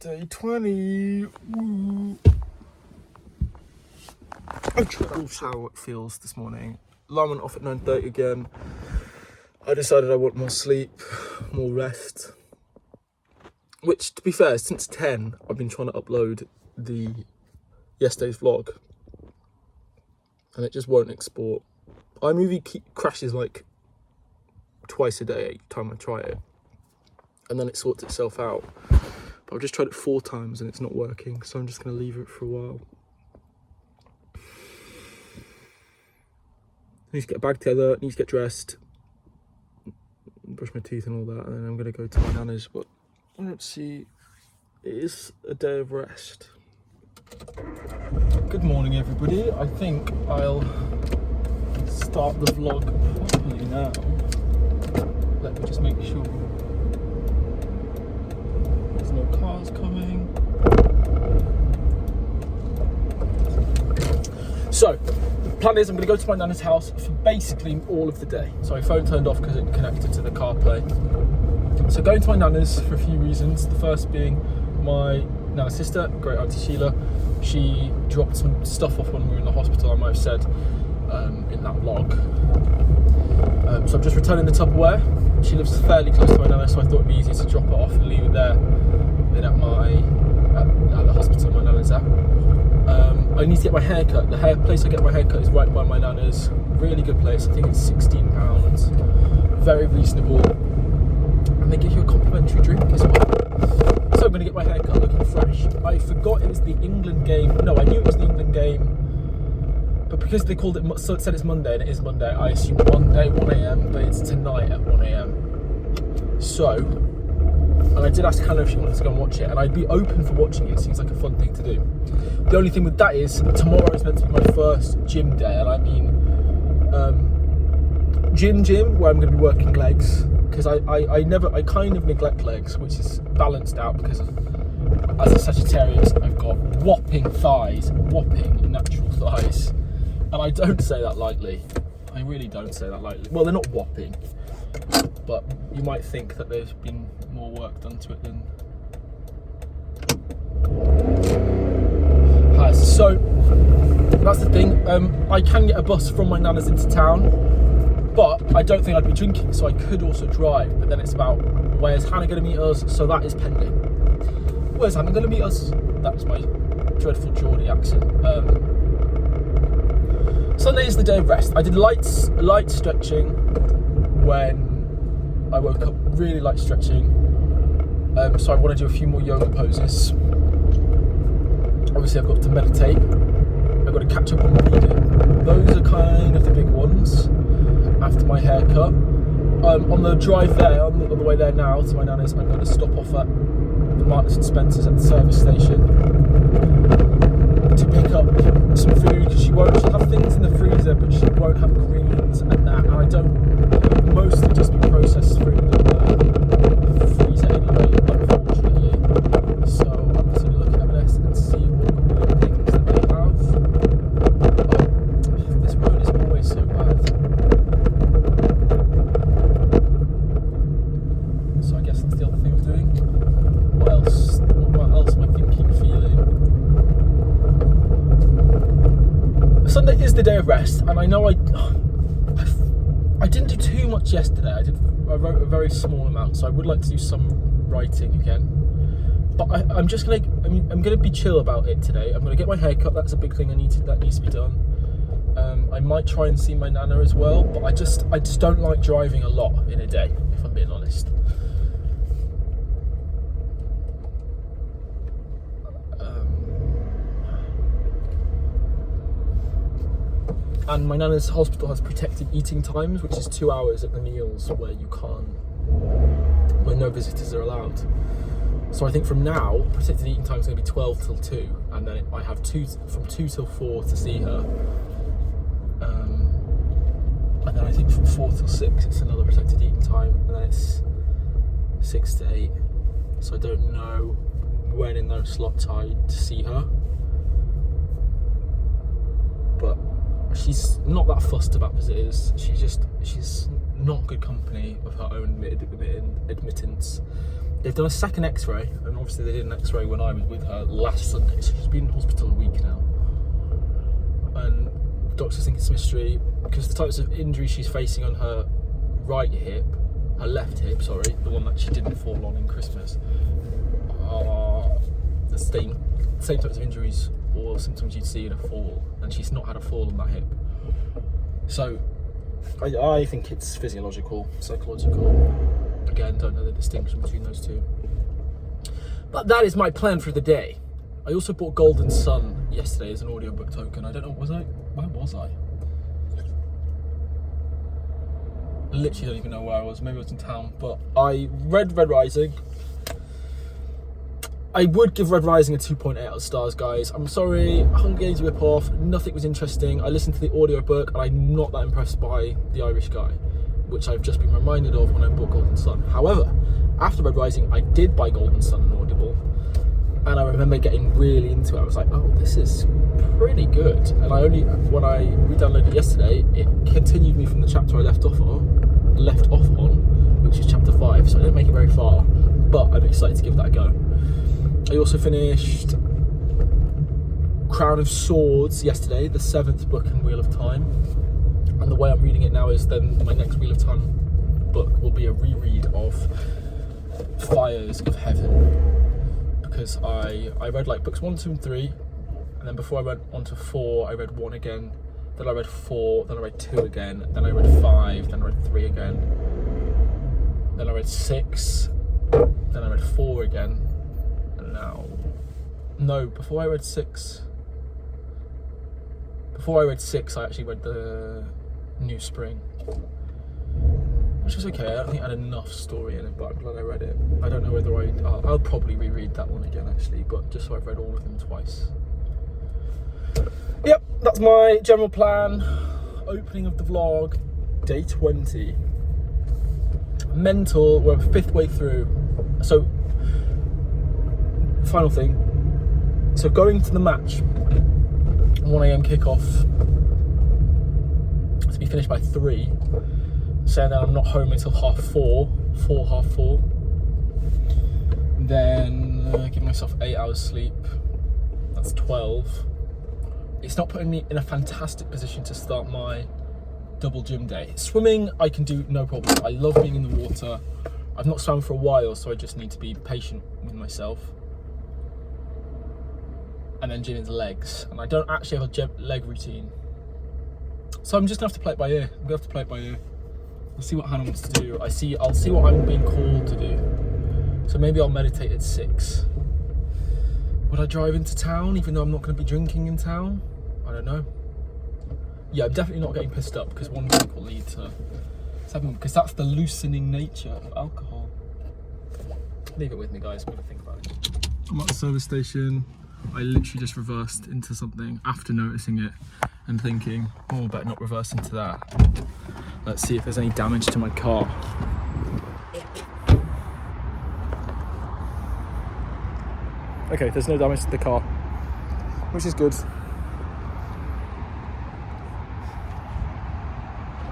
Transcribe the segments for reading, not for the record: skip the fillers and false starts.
Day 20. Woo. That's how it feels this morning. Alarm went off at 9:30 again. I decided I want more sleep, more rest. Which, to be fair, since 10, I've been trying to upload yesterday's vlog. And it just won't export. iMovie crashes like twice a day each time I try it. And then it sorts itself out. But I've just tried it 4 times and it's not working, so I'm just going to leave it for a while. I need to get a bag together, need to get dressed, brush my teeth and all that, and then I'm going to go to my nana's. But let's see, it is a day of rest. Good morning, everybody. I think I'll start the vlog properly now. Let me just make sure there's no cars coming. So, the plan is I'm going to go to my nana's house for basically all of the day. Sorry, phone turned off because it connected to the CarPlay. So going to my nana's for a few reasons. The first being my nana's sister, great auntie Sheila. She dropped some stuff off when we were in the hospital, I might have said in that vlog. So I'm just returning the Tupperware. She lives fairly close to my nana, so I thought it'd be easier to drop it off and leave it there than at the hospital my nana's at. I need to get my hair cut. The place I get my hair cut is right by my nana's. Really good place. I think it's £16. Very reasonable. And they give you a complimentary drink as well. So I'm going to get my hair cut looking fresh. I forgot it was the England game. No, I knew it was the England game. But because they called it, so it said it's Monday, and it is Monday, I assumed Monday 1am, but it's tonight at 1am. So, and I did ask Hannah if she wanted to go and watch it, and I'd be open for watching it. It seems like a fun thing to do. The only thing with that is, tomorrow is meant to be my first gym day, and I mean, gym, where I'm going to be working legs, because I kind of neglect legs, which is balanced out because as a Sagittarius, I've got whopping thighs, whopping natural thighs. And I don't say that lightly. I really don't say that lightly. Well, they're not whopping, but you might think that there's been more work done to it than has. So that's the thing. I can get a bus from my nana's into town, but I don't think I'd be drinking, so I could also drive. But then it's about, where's Hannah going to meet us? So that is pending. Where's Hannah going to meet us? That was my dreadful Geordie accent. Sunday is the day of rest. I did light stretching when I woke up, really light stretching. So I want to do a few more yoga poses. Obviously I've got to meditate. I've got to catch up on reading. Those are kind of the big ones after my haircut. On the drive there, on the way there now to my nana's, I'm going to stop off at the Marks and Spencer's at the service station to pick up some food, because she'll have things in the freezer, but she won't have greens and that, and I don't, mostly just be processed through the freezer anyway, unfortunately. So I'm just going to look at M&S and see what green things that they have. This road is always so bad. So I guess that's the other thing I'm doing. What else am I thinking, feeling? Sunday is the day of rest, and I know I didn't do too much yesterday. I wrote a very small amount, so I would like to do some writing again. But I'm gonna be chill about it today. I'm gonna get my hair cut. That's a big thing that needs to be done. I might try and see my nana as well, but I just don't like driving a lot in a day, if I'm being honest. And my nana's hospital has protected eating times, which is 2 hours at the meals where no visitors are allowed. So I think from now, protected eating time is going to be 12 till 2, and then I have from 2 till 4 to see her. And then I think from 4 till 6 it's another protected eating time, and then it's 6 to 8. So I don't know when in those slots I see her. But she's not that fussed about visitors. She's not good company of her own admittance. they've done a second x-ray, and obviously they did an x-ray when I was with her last Sunday, so she's been in hospital a week now. And the doctors think it's a mystery because the types of injuries she's facing on her right hip, her left hip, sorry, the one that she didn't fall on in Christmas, are the same types of injuries or symptoms you'd see in a fall, and she's not had a fall on that hip. So I think it's physiological, psychological. Again, don't know the distinction between those two. But that is my plan for the day. I also bought Golden Sun yesterday as an audiobook token. I don't know, where was I? I literally don't even know where I was. Maybe I was in town, but I read Red Rising. I would give Red Rising a 2.8 out of stars, guys. I'm sorry, Hunger Games rip-off, nothing was interesting. I listened to the audiobook and I'm not that impressed by the Irish guy, which I've just been reminded of when I bought Golden Sun. However, after Red Rising, I did buy Golden Sun on Audible, and I remember getting really into it. I was like, oh, this is pretty good. And when I re-downloaded it yesterday, it continued me from the chapter I left off on, which is chapter 5, so I didn't make it very far, but I'm excited to give that a go. I also finished Crown of Swords yesterday, the 7th book in Wheel of Time. And the way I'm reading it now is then my next Wheel of Time book will be a reread of Fires of Heaven. Because I read like books 1, 2 and 3. And then before I went on to 4, I read 1 again. Then I read 4, then I read 2 again. Then I read 5, then I read 3 again. Then I read 6, then I read 4 again. Before I read 6, I actually read the New Spring, which was okay. I don't think I had enough story in it, but I'm glad I read it. I don't know whether I'll probably reread that one again, actually, but just so I've read all of them twice. Yep, that's my general plan. Opening of the vlog, day 20. Mental, we're 5th way through. So, final thing. So going to the match, 1 AM kickoff, to be finished by 3, saying that I'm not home until half 4, half 4. Then give myself 8 hours sleep, that's 12. It's not putting me in a fantastic position to start my double gym day. Swimming, I can do no problem. I love being in the water. I've not swam for a while, so I just need to be patient with myself. And then gym into legs, and I don't actually have a leg routine, so I'm just gonna have to play it by ear. I'll see what Hannah wants to do. I'll see what I'm being called to do. So maybe I'll meditate at 6. Would I drive into town even though I'm not going to be drinking in town? I don't know. Yeah, I'm definitely not getting pissed up because one drink will lead to 7, because that's the loosening nature of alcohol. Leave it with me, guys. I'm gonna think about it. I'm at the service station. I literally just reversed into something after noticing it and thinking, oh, I better not reverse into that. Let's see if there's any damage to my car. Okay, there's no damage to the car, which is good.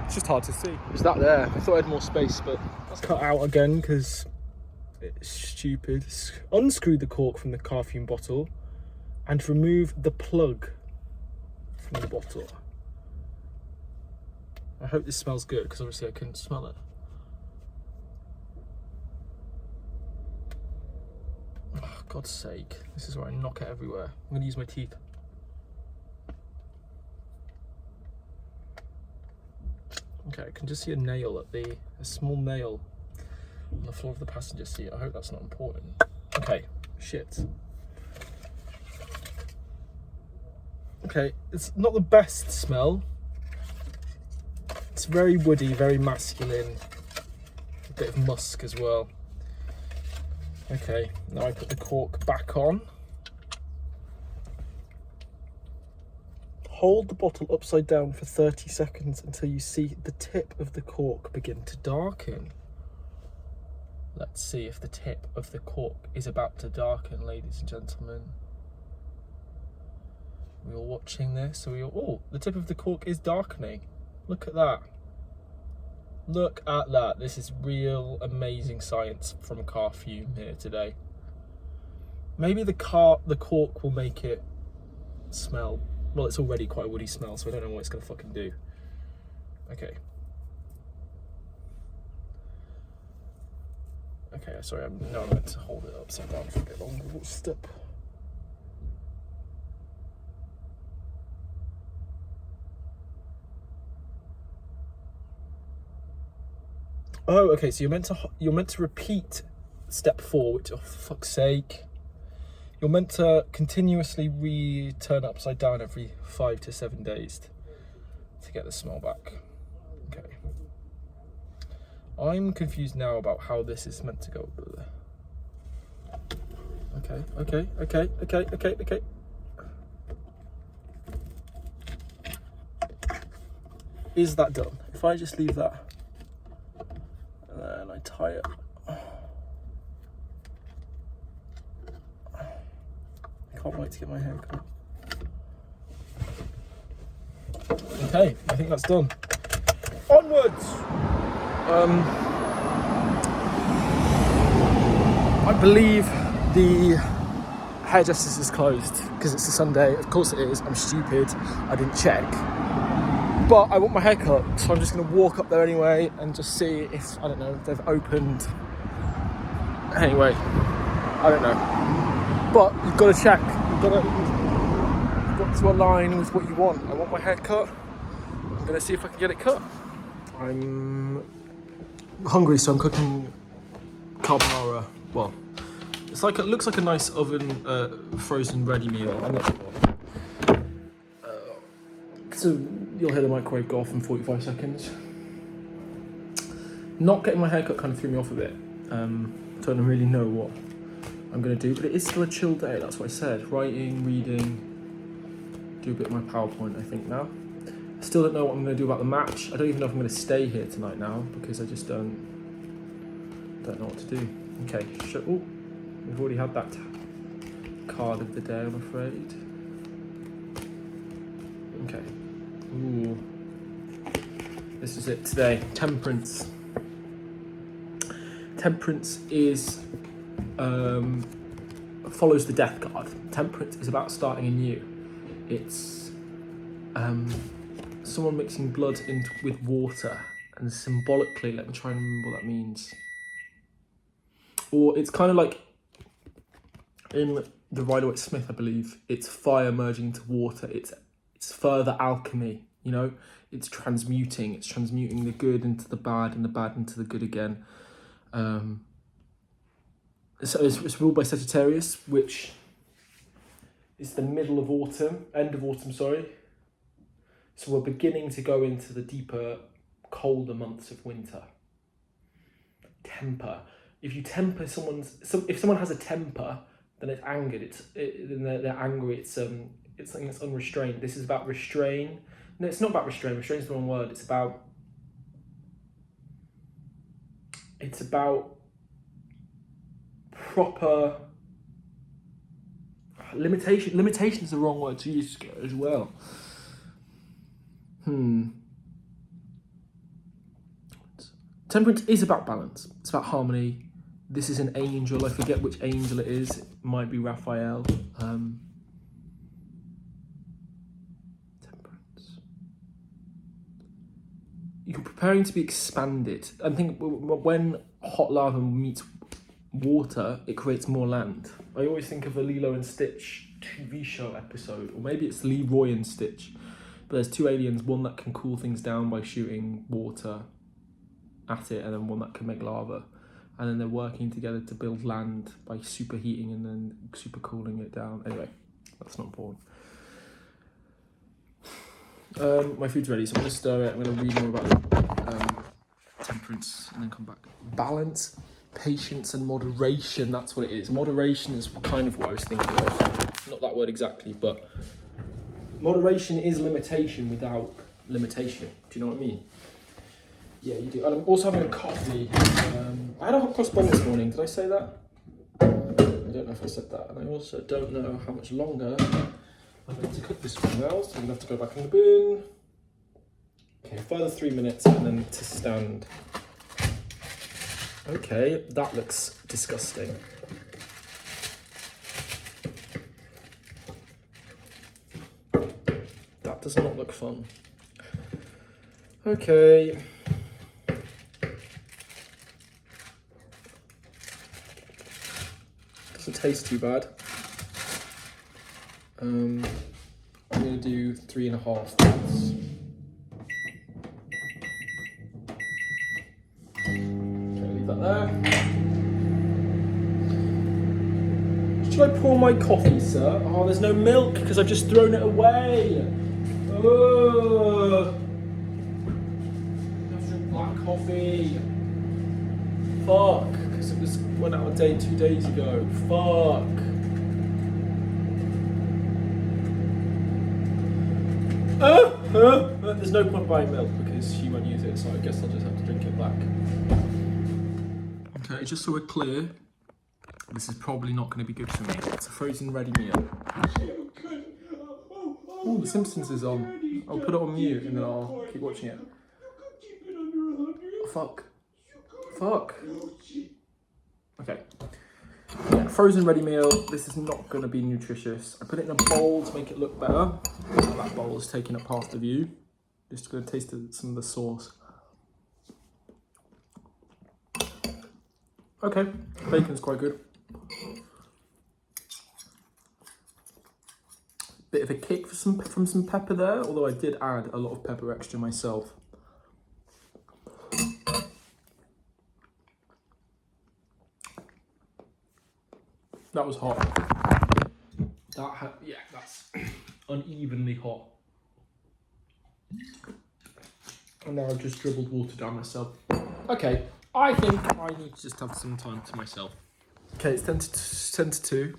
It's just hard to see. Is that there? I thought I had more space, but that's cut out again because it's stupid. Unscrew the cork from the car fume bottle and remove the plug from the bottle. I hope this smells good because obviously I couldn't smell it. Oh, God's sake, this is where I knock it everywhere. I'm going to use my teeth. Okay, I can just see a nail a small nail on the floor of the passenger seat. I hope that's not important. Okay, shit. Okay, it's not the best smell. It's very woody, very masculine. A bit of musk as well. Okay, now I put the cork back on. Hold the bottle upside down for 30 seconds until you see the tip of the cork begin to darken. Let's see if the tip of the cork is about to darken, ladies and gentlemen. We're all watching this, so oh, the tip of the cork is darkening. Look at that. Look at that. This is real amazing science from car fume here today. Maybe the cork will make it smell. Well, it's already quite a woody smell, so I don't know what it's gonna fucking do. Okay. Okay, sorry, I'm meant to hold it upside down for a bit longer. What step? Oh, okay. So you're meant to repeat step 4, which, oh, for fuck's sake, you're meant to continuously turn upside down every 5 to 7 days to get the smell back. Okay. I'm confused now about how this is meant to go. Okay. Is that done? If I just leave that and then I tie it. I can't wait to get my hair cut. Okay, I think that's done. Onwards! I believe the hairdresser's is closed because it's a Sunday. Of course it is. I'm stupid. I didn't check. But I want my hair cut, so I'm just going to walk up there anyway and just see if, I don't know, if they've opened. Anyway, I don't know. But you've got to check. You've got to align with what you want. I want my hair cut. I'm going to see if I can get it cut. I'm hungry, so I'm cooking carbonara. Well, it looks like a nice oven frozen ready meal. I'm not sure. So you'll hear the microwave go off in 45 seconds. Not getting my haircut kind of threw me off a bit. Don't really know what I'm going to do, but it is still a chill day. That's what I said. Writing, reading, do a bit of my PowerPoint, I think, now. I still don't know what I'm going to do about the match. I don't even know if I'm going to stay here tonight now because I just don't know what to do. Okay, oh, we've already had that card of the day, I'm afraid. Okay. Ooh. This is it today. Temperance. Temperance is follows the death card. Temperance is about starting anew. It's someone mixing blood with water, and symbolically, let me try and remember what that means. Or it's kind of like in the Rider-Waite-Smith, I believe, it's fire merging into water. It's further alchemy, you know? It's transmuting the good into the bad and the bad into the good again. So it's ruled by Sagittarius, which is the middle of autumn, end of autumn, sorry. So we're beginning to go into the deeper, colder months of winter. Temper. If you temper if someone has a temper, then it's angered. Then they're angry. It's something that's unrestrained. This is about restrain. No, it's not about restrain. Restrain is the wrong word. It's about proper limitation. Limitation is the wrong word to use as well. Temperance is about balance. It's about harmony. This is an angel. I forget which angel it is. It might be Raphael. Temperance. You're preparing to be expanded. I think when hot lava meets water, it creates more land. I always think of a Lilo and Stitch TV show episode, or maybe it's Leroy and Stitch. But there's two aliens, one that can cool things down by shooting water at it, and then one that can make lava. And then they're working together to build land by superheating and then super cooling it down. Anyway, that's not important. My food's ready, so I'm going to stir it. I'm going to read more about temperance and then come back. Balance, patience, and moderation. That's what it is. Moderation is kind of what I was thinking of. Not that word exactly, but moderation is limitation without limitation. Do you know what I mean? Yeah, you do. And I'm also having a coffee. I had a hot cross bun this morning. Did I say that? I don't know if I said that. And I also don't know how much longer I'm going to cook this one now. So I'm going to have to go back in the bin. Okay, further 3 minutes and then to stand. Okay, that looks disgusting. That does not look fun. Okay. Doesn't taste too bad. I'm gonna do 3.5 minutes. Leave that there. Should I pour my coffee, sir? Oh, there's no milk because I've just thrown it away. Oh, black coffee. Fuck, because it went out of date 2 days ago. Fuck. There's no point buying milk because she won't use it, so I guess I'll just have to drink it back. Okay, just so we're clear, this is probably not going to be good for me. It's a frozen ready meal. Oh, The Simpsons is on. I'll put it on mute and then I'll keep watching it. Oh, fuck. Fuck. Okay. Yeah, frozen ready meal. This is not going to be nutritious. I put it in a bowl to make it look better. That bowl is taking up half the view. Just going to taste some of the sauce. Okay, bacon's quite good. Bit of a kick from some pepper there, although I did add a lot of pepper extra myself. That was hot. Yeah, that's unevenly hot. And now I've just dribbled water down myself. Okay, I think I need to just have some time to myself. Okay, it's 10 to 2.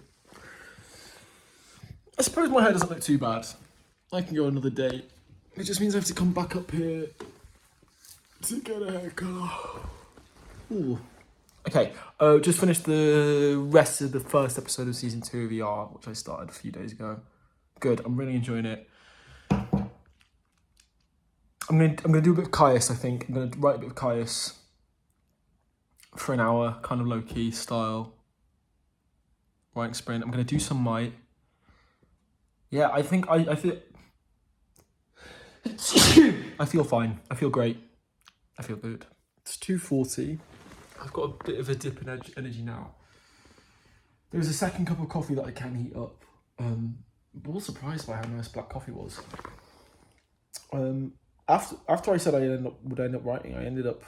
I suppose my hair doesn't look too bad. I can go another day. It just means I have to come back up here to get a haircut. Ooh. Okay, just finished the rest of the first episode of season 2 of ER, which I started a few days ago. Good, I'm really enjoying it. I'm gonna do a bit of Caius, I think. I'm gonna write a bit of Caius for an hour, kind of low-key style. Writing sprint. I'm gonna do some Might. Yeah, I think I feel I feel fine. I feel great. I feel good. It's 2:40. I've got a bit of a dip in energy now. There was a second cup of coffee that I can heat up. I was surprised by how nice black coffee was. After I said I would end up writing, I ended up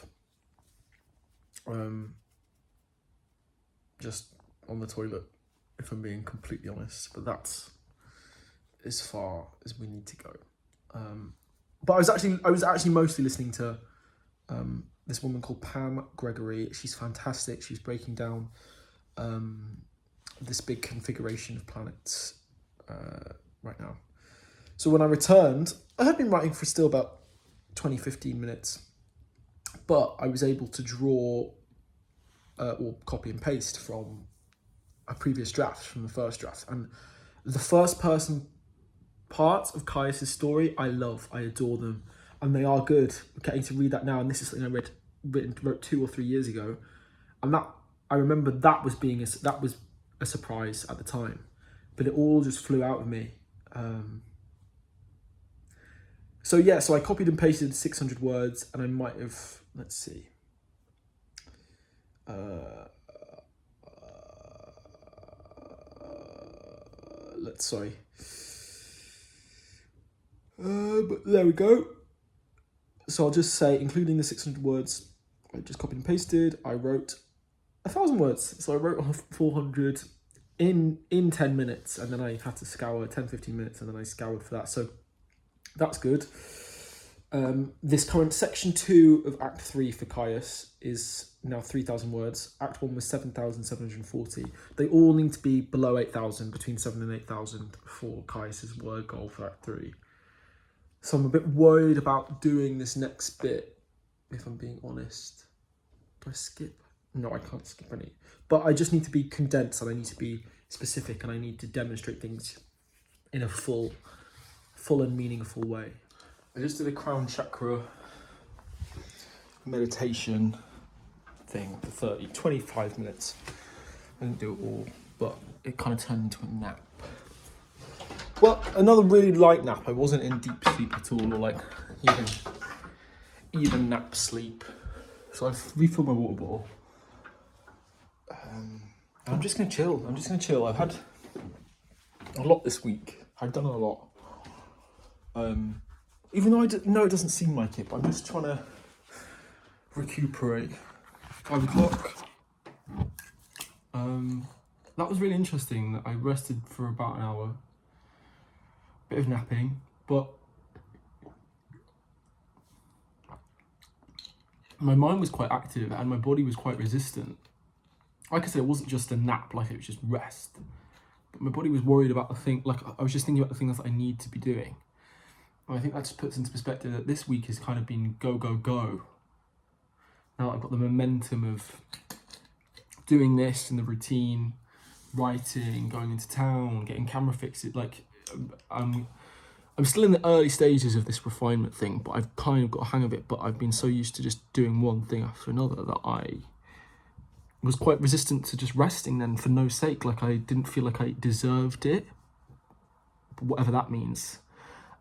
just on the toilet, if I'm being completely honest. But that's as far as we need to go. But I was actually mostly listening to this woman called Pam Gregory. She's fantastic. She's breaking down this big configuration of planets right now. So when I returned, I had been writing for still about 20-15 minutes, but I was able to draw or copy and paste from a previous draft, from the first draft. And the first person parts of Caius' story, I love, I adore them, and they are good. I'm getting to read that now, and this is something I wrote 2 or 3 years ago, and that I remember that was a surprise at the time, but it all just flew out of me. So I copied and pasted 600 words, and I might have, let's see, but there we go. So I'll just say, including the 600 words I just copied and pasted, I wrote 1,000 words. So I wrote 400 in 10 minutes, and then I had to scour 10-15 minutes, and then I scoured for that. So that's good. This current section 2 of Act 3 for Caius is now 3,000 words. Act 1 was 7,740. They all need to be below 8,000, between 7,000 and 8,000 for Caius's word goal for Act 3. So I'm a bit worried about doing this next bit, if I'm being honest. Do I skip? No, I can't skip any. But I just need to be condensed, and I need to be specific, and I need to demonstrate things in a full and meaningful way. I just did a crown chakra meditation thing for 25 minutes. I didn't do it all, but it kind of turned into a nap. Well, another really light nap. I wasn't in deep sleep at all, or like even nap sleep. So I've refilled my water bottle. I'm just gonna chill. I've had a lot this week. I've done a lot. Even though I know it doesn't seem like it, but I'm just trying to recuperate. 5 o'clock. That was really interesting that I rested for about an hour. Bit of napping, but my mind was quite active and my body was quite resistant. Like I said, it wasn't just a nap, like it was just rest. But my body was worried about the thing, like I was just thinking about the things that I need to be doing. And I think that just puts into perspective that this week has kind of been go, go, go. Now I've got the momentum of doing this and the routine, writing, going into town, getting camera fixed. Like I'm still in the early stages of this refinement thing, but I've kind of got a hang of it. But I've been so used to just doing one thing after another that I was quite resistant to just resting then for no sake. Like I didn't feel like I deserved it, whatever that means.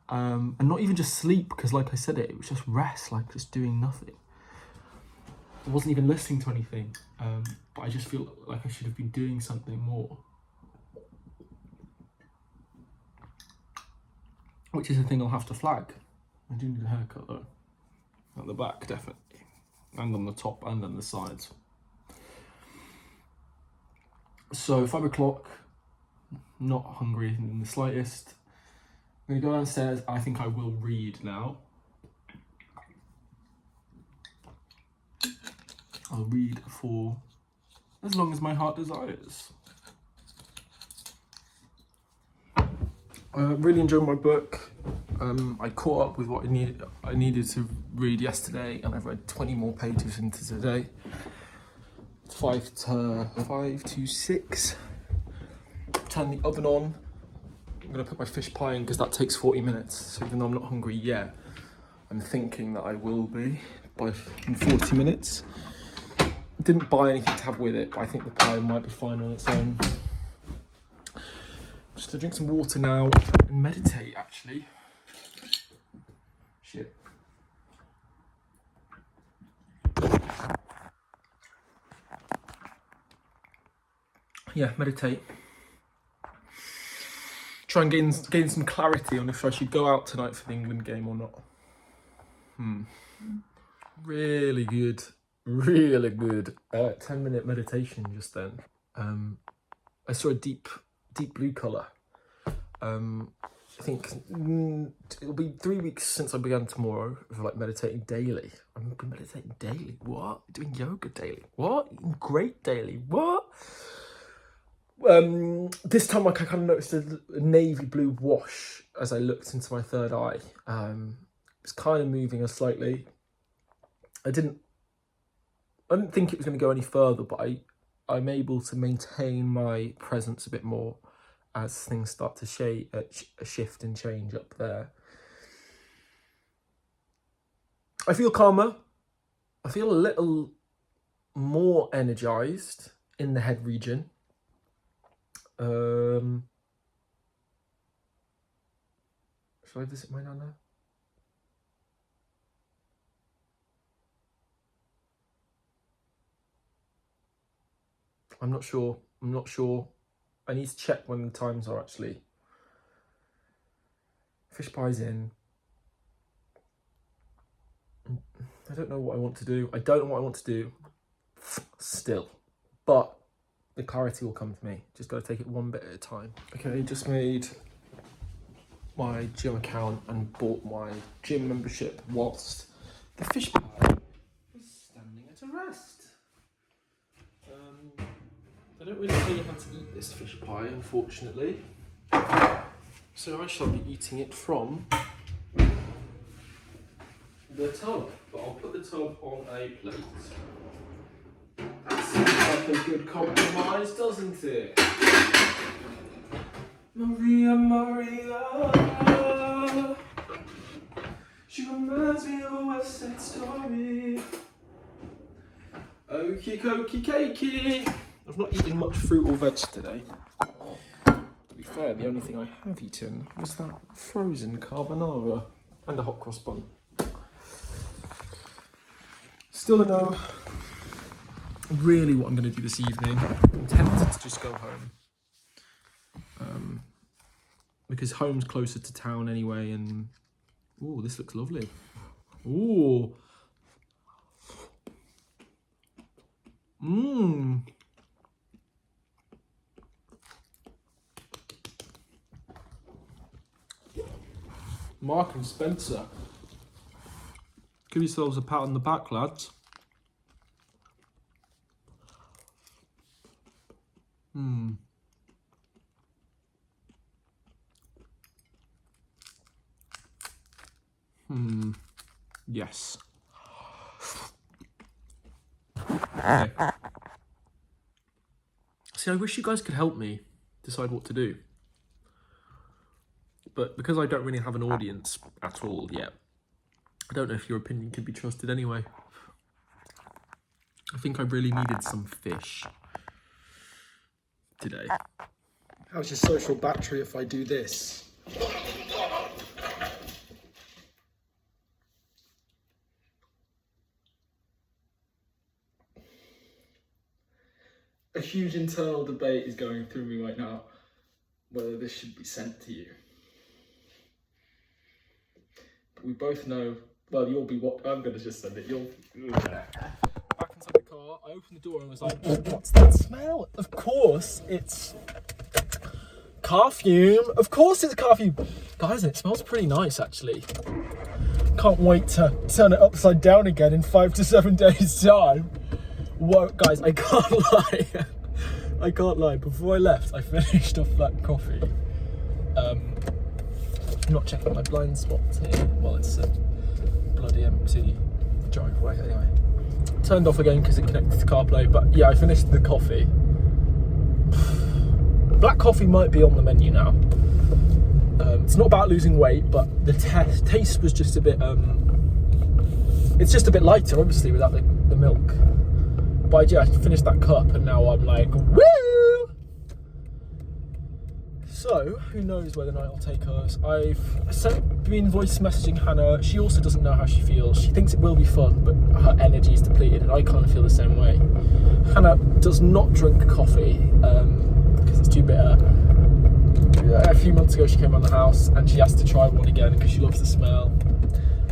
And not even just sleep, because like I said, it was just rest, like just doing nothing. I wasn't even listening to anything, but I just feel like I should have been doing something more. Which is a thing I'll have to flag. I do need a haircut though. At the back, definitely. And on the top and on the sides. So 5 o'clock, not hungry in the slightest. I'm gonna go downstairs. I think I will read now. I'll read for as long as my heart desires. I really enjoyed my book. I caught up with what I needed to read yesterday, and I've read 20 more pages into today. It's 5 to 6. Turn the oven on. I'm gonna put my fish pie in because that takes 40 minutes. So even though I'm not hungry yet, I'm thinking that I will be in 40 minutes. Didn't buy anything to have with it, but I think the pie might be fine on its own. Just to drink some water now and meditate, actually. Shit. Yeah, meditate. Try and gain some clarity on if I should go out tonight for the England game or not. Really good. 10-minute meditation just then. I saw a deep blue colour. I think it'll be 3 weeks since I began tomorrow of like meditating daily. I'm gonna be meditating daily. What? Doing yoga daily. What? Eating great daily. What? This time I kind of noticed a navy blue wash as I looked into my third eye. It's kind of moving slightly. I didn't think it was going to go any further, but I'm able to maintain my presence a bit more as things start to shift and change up there. I feel calmer. I feel a little more energized in the head region. Shall I visit my nana? I'm not sure. I need to check when the times are actually. Fish pie's in. I don't know what I want to do. Still. But the clarity will come to me. Just got to take it one bit at a time. Okay, just made my gym account and bought my gym membership whilst the fish pie was standing at a rest. I don't really tell you how to eat this fish pie, unfortunately. So I shall be eating it from the tub, but I'll put the tub on a plate. That seems like a good compromise, doesn't it? Maria, Cokey cakey. I've not eaten much fruit or veg today. To be fair, the only thing I have eaten was that frozen carbonara and a hot cross bun. Still don't know really what I'm going to do this evening. I'm tempted to just go home. Because home's closer to town anyway, and ooh, this looks lovely. Ooh. Mmm. Mark and Spencer. Give yourselves a pat on the back, lads. Mmm. Yes. Okay. See, I wish you guys could help me decide what to do. But because I don't really have an audience at all yet, I don't know if your opinion could be trusted anyway. I think I really needed some fish today. How's your social battery if I do this? A huge internal debate is going through me right now, whether this should be sent to you. But we both know, well, you'll be what, I'm going to just send it, you'll... Back inside the car, I opened the door and was like, what's that smell? Of course, it's car fume. Of course it's car fume. Guys, it smells pretty nice, actually. Can't wait to turn it upside down again in 5 to 7 days' time. Whoa, guys, I can't lie. I can't lie. Before I left, I finished off that coffee. I'm not checking my blind spots here. Well, it's a bloody empty driveway. Anyway, turned off again because it connected to CarPlay. But yeah, I finished the coffee. Black coffee might be on the menu now. It's not about losing weight, but the taste was just a bit. It's just a bit lighter, obviously, without the milk. But yeah, I finished that cup and now I'm like, woo! So, who knows whether or not I'll take hers. I've been voice messaging Hannah. She also doesn't know how she feels. She thinks it will be fun, but her energy is depleted and I kind of feel the same way. Hannah does not drink coffee because it's too bitter. A few months ago she came around the house and she asked to try one again because she loves the smell.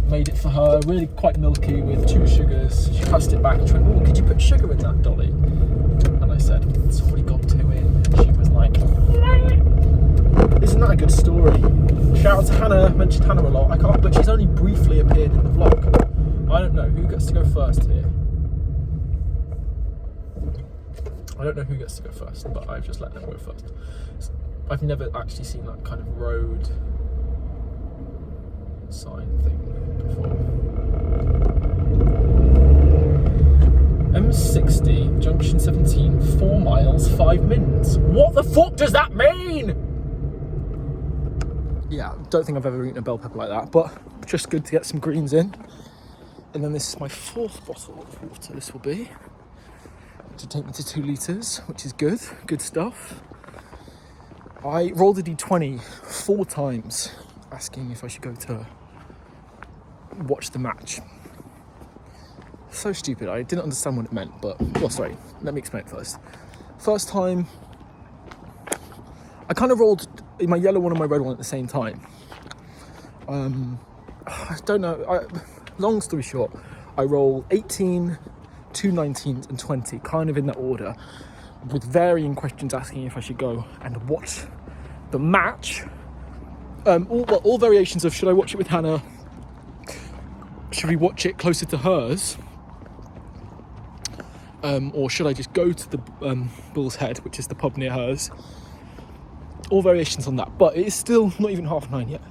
Made it for her, really quite milky with 2 sugars. She passed it back and she went, oh, could you put sugar in that, Dolly? And I said, it's already got 2 in. And she was like, isn't that a good story? Shout out to Hannah, mentioned Hannah a lot. I can't, but she's only briefly appeared in the vlog. I don't know, who gets to go first here? I don't know who gets to go first, but I've just let them go first. I've never actually seen that kind of road sign thing before. M60, junction 17, 4 miles, 5 minutes. What the fuck does that mean? Yeah, don't think I've ever eaten a bell pepper like that, but just good to get some greens in. And then this is my 4th bottle of water, this will be. To take me to 2 litres, which is good stuff. I rolled a D20 4 times, asking if I should go to watch the match. So stupid, I didn't understand what it meant, but, well, sorry, let me explain it first. First time, I kind of rolled in my yellow one and my red one at the same time. I don't know, long story short, I roll 18, 2 19s and 20, kind of in that order, with varying questions asking if I should go and watch the match. All variations of should I watch it with Hannah, should we watch it closer to hers, or should I just go to the Bull's Head, which is the pub near hers. All variations on that, but it is still not even 9:30 yet.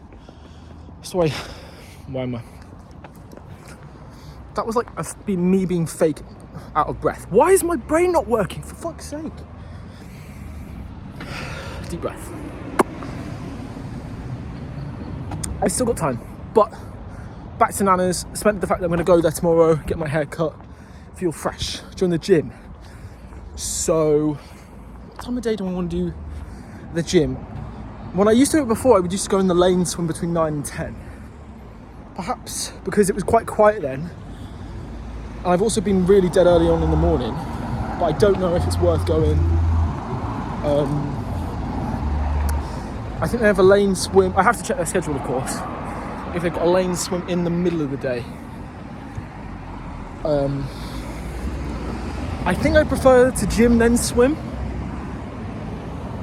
So why am I? That was like me being fake out of breath. Why is my brain not working, for fuck's sake? Deep breath. I've still got time, but back to Nana's. Spent the fact that I'm going to go there tomorrow, get my hair cut, feel fresh during the gym. So, what time of day do I want to do the gym? When I used to do it before, I would just go in the lane swim between 9 and 10. Perhaps because it was quite quiet then. And I've also been really dead early on in the morning, but I don't know if it's worth going. I think they have a lane swim. I have to check their schedule, of course. If they've got a lane swim in the middle of the day. I think I prefer to gym then swim,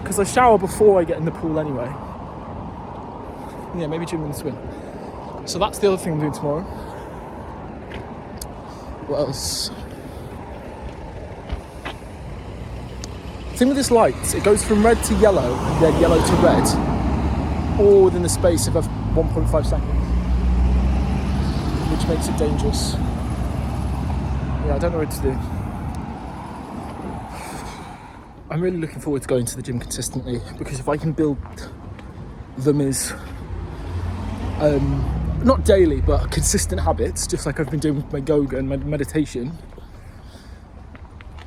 because I shower before I get in the pool anyway. Yeah, maybe gym and swim. So that's the other thing I'm doing tomorrow. What else? The thing with this light, it goes from red to yellow, and then yellow to red, all within the space of 1.5 seconds, which makes it dangerous. Yeah, I don't know what to do. I'm really looking forward to going to the gym consistently, because if I can build them as not daily but consistent habits, just like I've been doing with my yoga and my meditation,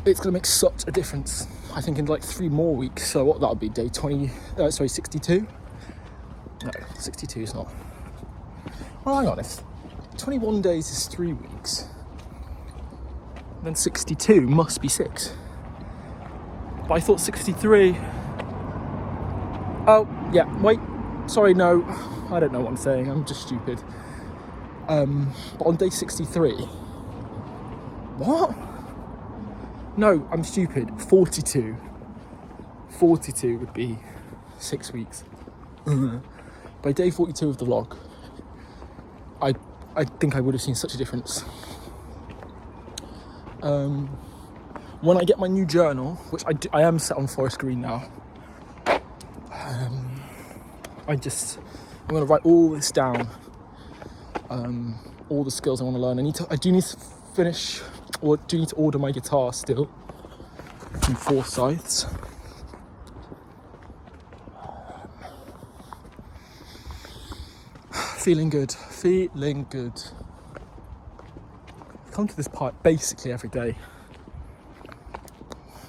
it's going to make such a difference. I think in like 3 more weeks. So what, that'll be day 62? No, 62 is not. Well, hang on, if 21 days is 3 weeks, then 62 must be 6. But I thought 63. Oh, yeah, wait. Sorry, no. I don't know what I'm saying. I'm just stupid. But on day 63. What? No, I'm stupid. 42. 42 would be 6 weeks. By day 42 of the vlog, I think I would have seen such a difference. When I get my new journal, which I am set on forest green now, I'm going to write all this down, all the skills I want to learn. I do need to finish, or do need to order my guitar still from Forsyths. Feeling good. I come to this part basically every day.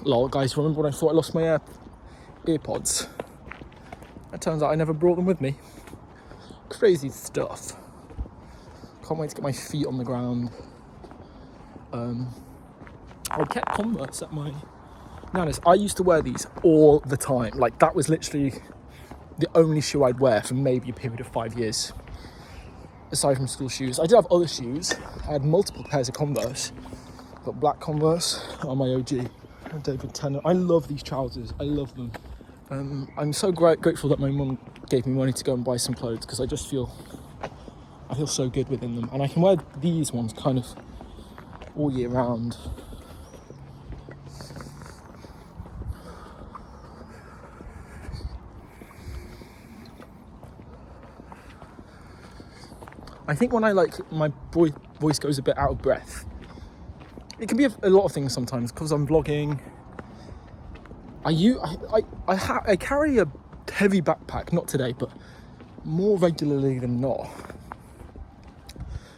Lol, guys, remember when I thought I lost my earpods? It turns out I never brought them with me. Crazy stuff. Can't wait to get my feet on the ground. I kept Converse at my nana's. I used to wear these all the time. Like, that was literally the only shoe I'd wear for maybe a period of 5 years. Aside from school shoes. I did have other shoes. I had multiple pairs of Converse. But black Converse are my OG. David Tennant. I love these trousers. I love them. I'm so grateful that my mum gave me money to go and buy some clothes, because I feel so good within them, and I can wear these ones kind of all year round. I think when I my voice goes a bit out of breath, it can be a lot of things sometimes, because I'm vlogging. I carry a heavy backpack, not today, but more regularly than not.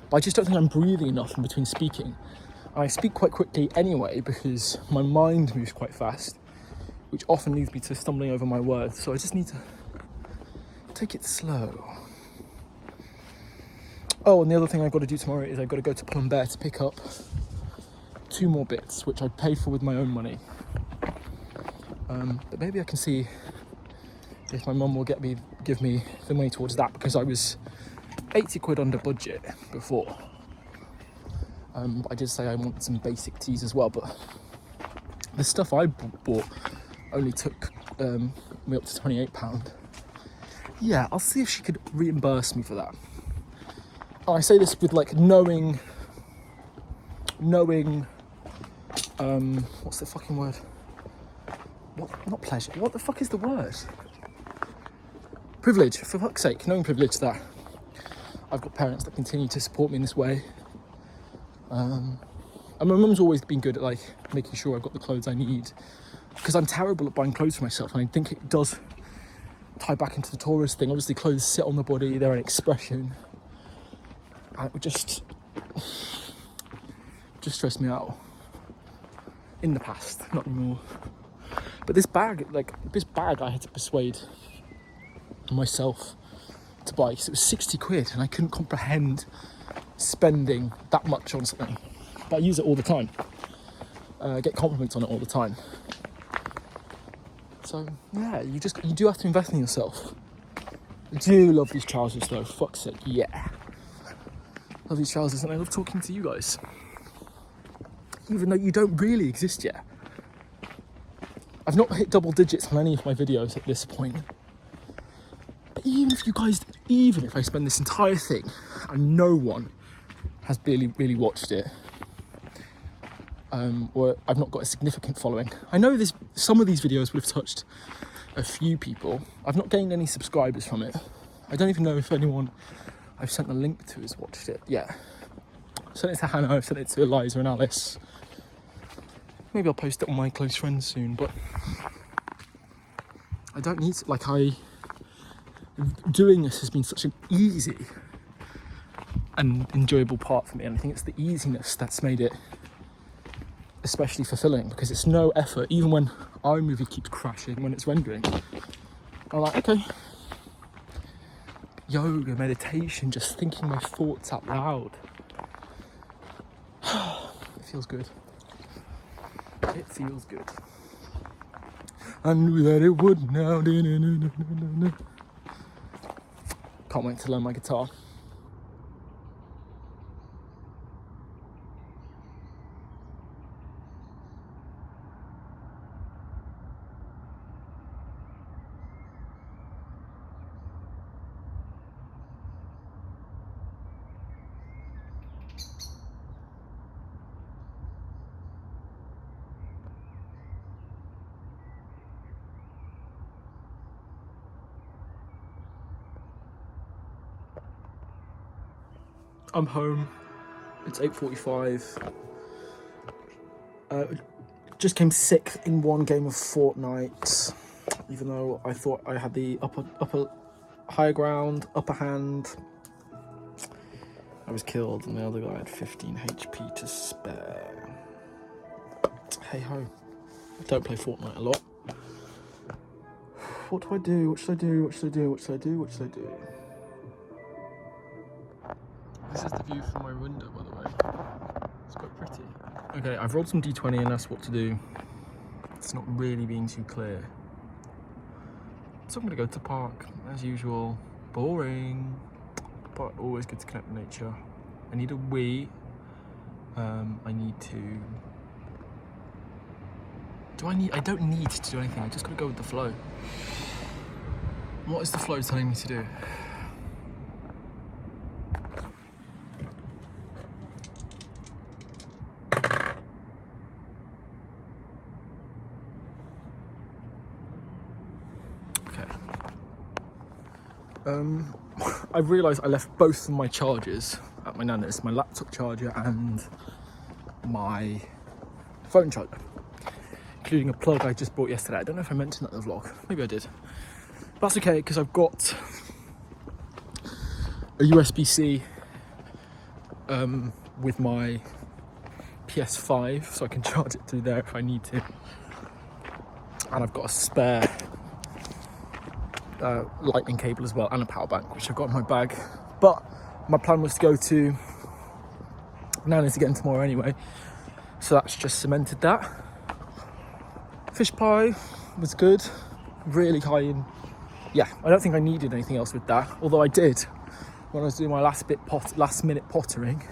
But I just don't think I'm breathing enough in between speaking. And I speak quite quickly anyway, because my mind moves quite fast, which often leads me to stumbling over my words. So I just need to take it slow. Oh, and the other thing I've got to do tomorrow is I've got to go to Plumbear to pick up 2 more bits, which I paid for with my own money. But maybe I can see if my mum will give me the money towards that, because I was 80 quid under budget before. But I did say I want some basic teas as well, but the stuff I bought only took me up to £28. Yeah, I'll see if she could reimburse me for that. And I say this with knowing, what's the fucking word? What? Not pleasure. What the fuck is the word? Privilege, for fuck's sake. Knowing privilege that I've got parents that continue to support me in this way. And my mum's always been good at making sure I've got the clothes I need, because I'm terrible at buying clothes for myself, and I think it does tie back into the tourist thing. Obviously clothes sit on the body, they're an expression, and it would just stress me out. in the past, not anymore. But this bag, I had to persuade myself to buy because it was 60 quid and I couldn't comprehend spending that much on something. But I use it all the time. Get compliments on it all the time. So yeah, you do have to invest in yourself. I do love these trousers though, fuck's sake, yeah. Love these trousers and I love talking to you guys. Even though you don't really exist yet. I've not hit double digits on any of my videos at this point. But even if I spend this entire thing and no one has really watched it, or I've not got a significant following. I know some of these videos would have touched a few people. I've not gained any subscribers from it. I don't even know if anyone I've sent the link to has watched it yet. I've sent it to Hannah, I've sent it to Eliza and Alice. Maybe I'll post it on my close friends soon, but I don't need to, doing this has been such an easy and enjoyable part for me, and I think it's the easiness that's made it especially fulfilling, because it's no effort. Even when iMovie keeps crashing when it's rendering, I'm like, okay, yoga, meditation, just thinking my thoughts out loud. It feels good. It feels good. I knew that it would now. Can't wait to learn my guitar. I'm home. It's 8:45. Just came sixth in one game of Fortnite, even though I thought I had the higher ground, upper hand. I was killed, and the other guy had 15 HP to spare. Hey ho! I don't play Fortnite a lot. What do I do? What should I do? What should I do? What should I do? What should I do? This is the view from my window, by the way. It's quite pretty. Okay, I've rolled some D20 and that's what to do. It's not really being too clear. So I'm gonna go to the park, as usual. Boring, but always good to connect with nature. I need a wee. I need to... I don't need to do anything, I just gotta go with the flow. What is the flow telling me to do? I realised I left both of my chargers at my nana's, my laptop charger and my phone charger, including a plug I just bought yesterday. I don't know if I mentioned that in the vlog, maybe I did. But that's okay, because I've got a USB-C with my PS5, so I can charge it through there if I need to. And I've got a spare lightning cable as well, and a power bank, which I've got in my bag. But my plan was to go to Nana's again tomorrow anyway, so that's just cemented that. Fish pie was good, really high in. Yeah, I don't think I needed anything else with that, although I did when I was doing my last minute pottering,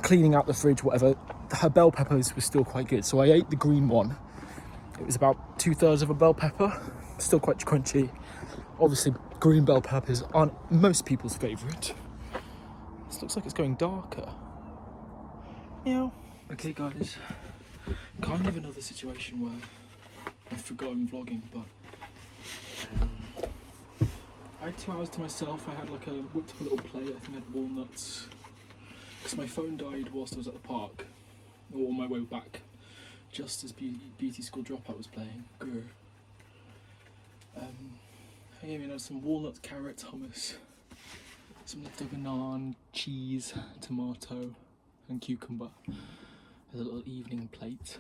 cleaning out the fridge, whatever. Her bell peppers were still quite good, so I ate the green one. It was about 2/3 of a bell pepper, still quite crunchy. Obviously, green bell peppers aren't most people's favourite. This looks like it's going darker. Meow. Okay, guys. Kind of another situation where I've forgotten vlogging, but I had 2 hours to myself. I had whipped up a little plate. I think I had walnuts. Because my phone died whilst I was at the park, or on my way back, just as beauty school dropout was playing. Grr. I gave me some walnuts, carrots, hummus, some leftover naan, cheese, tomato and cucumber as a little evening plate.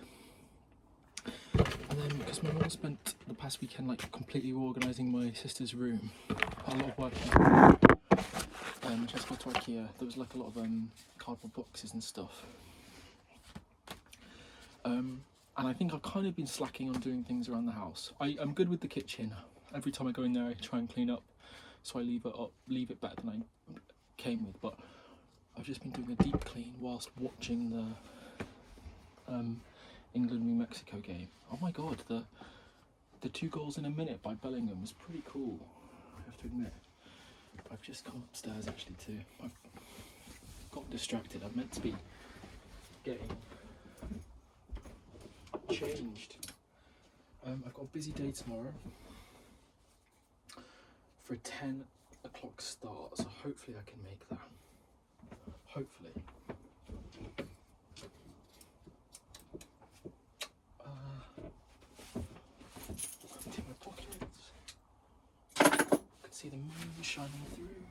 And then, because my mum spent the past weekend like completely organising my sister's room, a lot of work. She has to go to IKEA. There was like a lot of cardboard boxes and stuff. And I think I've kind of been slacking on doing things around the house. I'm good with the kitchen. Every time I go in there, I try and clean up, so I leave it better than I came with. But I've just been doing a deep clean whilst watching the England v Mexico game. Oh my god, the 2 goals in a minute by Bellingham was pretty cool, I have to admit. I've just come upstairs actually too. I've got distracted. I'm meant to be getting changed. I've got a busy day tomorrow for a 10 o'clock start, so hopefully I can make that. Hopefully. Empty my pockets. I can see the moon shining through.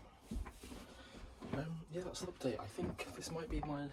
Yeah, that's the update. I think this might be my